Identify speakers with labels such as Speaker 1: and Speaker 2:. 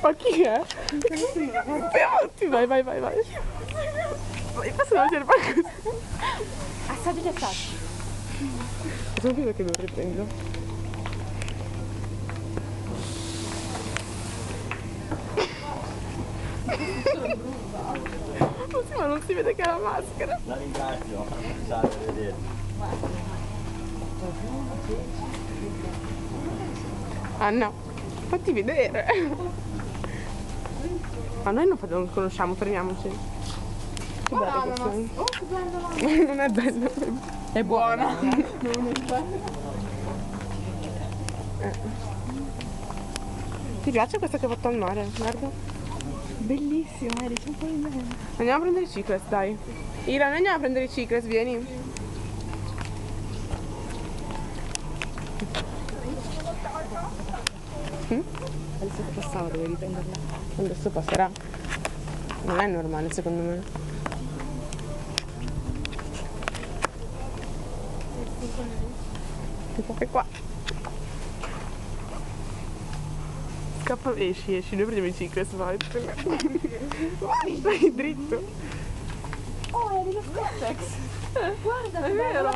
Speaker 1: Ma chi è? Vai, vai, vai, vai. Posso mangiare qualcosa?
Speaker 2: Assaggi che assaggi.
Speaker 1: Sono qui perché lo riprendo. Oh, sì, ma non si vede che ha la maschera.
Speaker 3: La ringrazio, salve, vedete.
Speaker 1: Anna, fatti vedere. Ma noi non conosciamo, fermiamoci. Che bella questa.
Speaker 2: Oh, che bello.
Speaker 1: Non è bello.
Speaker 2: È buona.
Speaker 1: Ti piace questa che ho fatto al mare? Guarda.
Speaker 2: Bellissima, eri un po' in me.
Speaker 1: Andiamo a prendere i Cicles, dai. Ira, noi andiamo a prendere i Cicles, vieni.
Speaker 2: Adesso che passava, dovevi riprenderla.
Speaker 1: Adesso passerà. Non è normale secondo me. È qua. Scappa, esci, noi prendiamo i Cicles, vai. Vai, dritto.
Speaker 2: Oh, eri lo Scortex. Guarda,
Speaker 1: È vero.